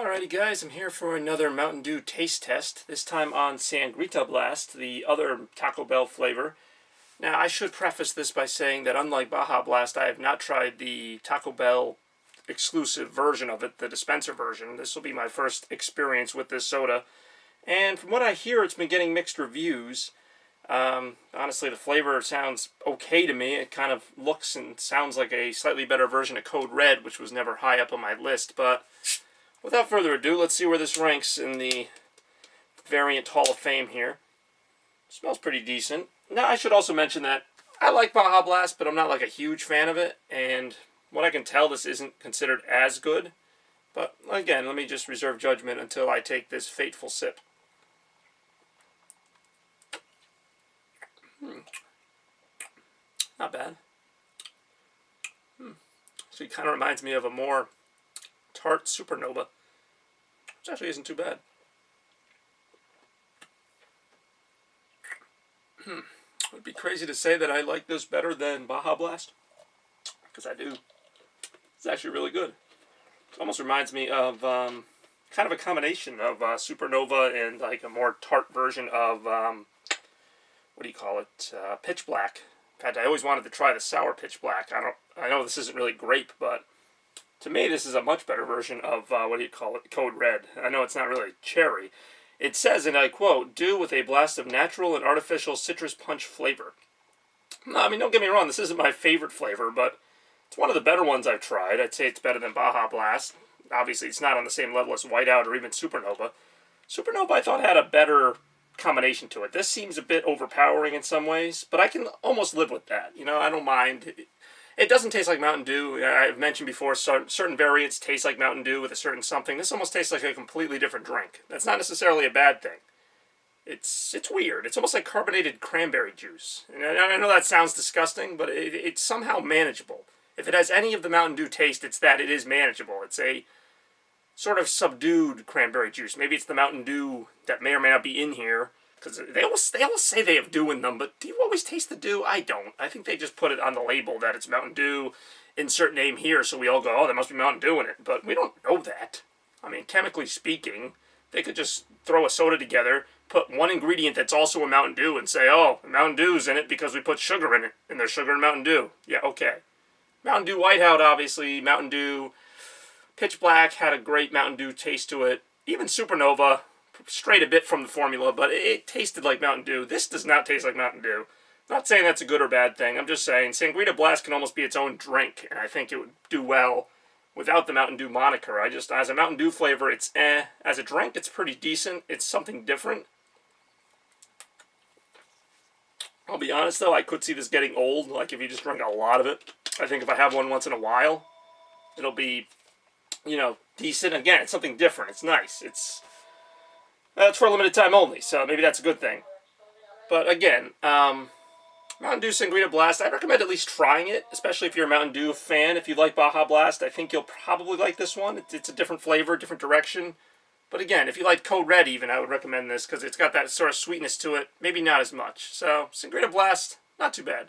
Alrighty guys, I'm here for another Mountain Dew taste test, this time on Sangrita Blast, the other Taco Bell flavor. Now I should preface this by saying that unlike Baja Blast, I have not tried the Taco Bell exclusive version of it, the dispenser version. This will be my first experience with this soda. And from what I hear, it's been getting mixed reviews. Honestly, the flavor sounds okay to me. It kind of looks and sounds like a slightly better version of Code Red, which was never high up on my list, but without further ado, let's see where this ranks in the variant Hall of Fame here. Smells pretty decent. Now, I should also mention that I like Baja Blast, but I'm not like a huge fan of it, and what I can tell, this isn't considered as good. But again, let me just reserve judgment until I take this fateful sip. Not bad. Actually, kind of reminds me of a more tart Supernova, which actually isn't too bad. It would be crazy to say that I like this better than Baja Blast, because I do. It's actually really good. It almost reminds me of kind of a combination of Supernova and like a more tart version of what do you call it? Pitch Black. In fact, I always wanted to try the sour Pitch Black. I know this isn't really grape, but to me, this is a much better version of, what do you call it, Code Red. I know it's not really cherry. It says, and I quote, "Dew with a blast of natural and artificial citrus punch flavor." No, I mean, don't get me wrong, this isn't my favorite flavor, but it's one of the better ones I've tried. I'd say it's better than Baja Blast. Obviously, it's not on the same level as Whiteout or even Supernova. Supernova, I thought, had a better combination to it. This seems a bit overpowering in some ways, but I can almost live with that. You know, I don't mind. It doesn't taste like Mountain Dew. I've mentioned before, certain variants taste like Mountain Dew with a certain something. This almost tastes like a completely different drink. That's not necessarily a bad thing. It's weird. It's almost like carbonated cranberry juice. And I know that sounds disgusting, but it's somehow manageable. If it has any of the Mountain Dew taste, it's that it is manageable. It's a sort of subdued cranberry juice. Maybe it's the Mountain Dew that may or may not be in here, because they always say they have dew in them, but do you always taste the dew? I don't. I think they just put it on the label that it's Mountain Dew, insert name here, so we all go, oh, there must be Mountain Dew in it. But we don't know that. I mean, chemically speaking, they could just throw a soda together, put one ingredient that's also a Mountain Dew, and say, oh, Mountain Dew's in it because we put sugar in it, and there's sugar in Mountain Dew. Yeah, okay. Mountain Dew Whiteout, obviously. Mountain Dew Pitch Black had a great Mountain Dew taste to it. Even Supernova strayed a bit from the formula, but it tasted like Mountain Dew. This does not taste like Mountain Dew. Not saying that's a good or bad thing. I'm just saying Sangrita Blast can almost be its own drink, and I think it would do well without the Mountain Dew moniker. As a Mountain Dew flavor, it's eh. As a drink, it's pretty decent. It's something different. I'll be honest, though, I could see this getting old, like if you just drink a lot of it. I think if I have one once in a while, it'll be, you know, decent. Again, it's something different. It's nice. It's for a limited time only, so maybe that's a good thing. But again, Mountain Dew Sangrita Blast, I'd recommend at least trying it, especially if you're a Mountain Dew fan. If you like Baja Blast, I think you'll probably like this one. It's a different flavor, different direction. But again, if you like Code Red even, I would recommend this because it's got that sort of sweetness to it. Maybe not as much. So, Sangrita Blast, not too bad.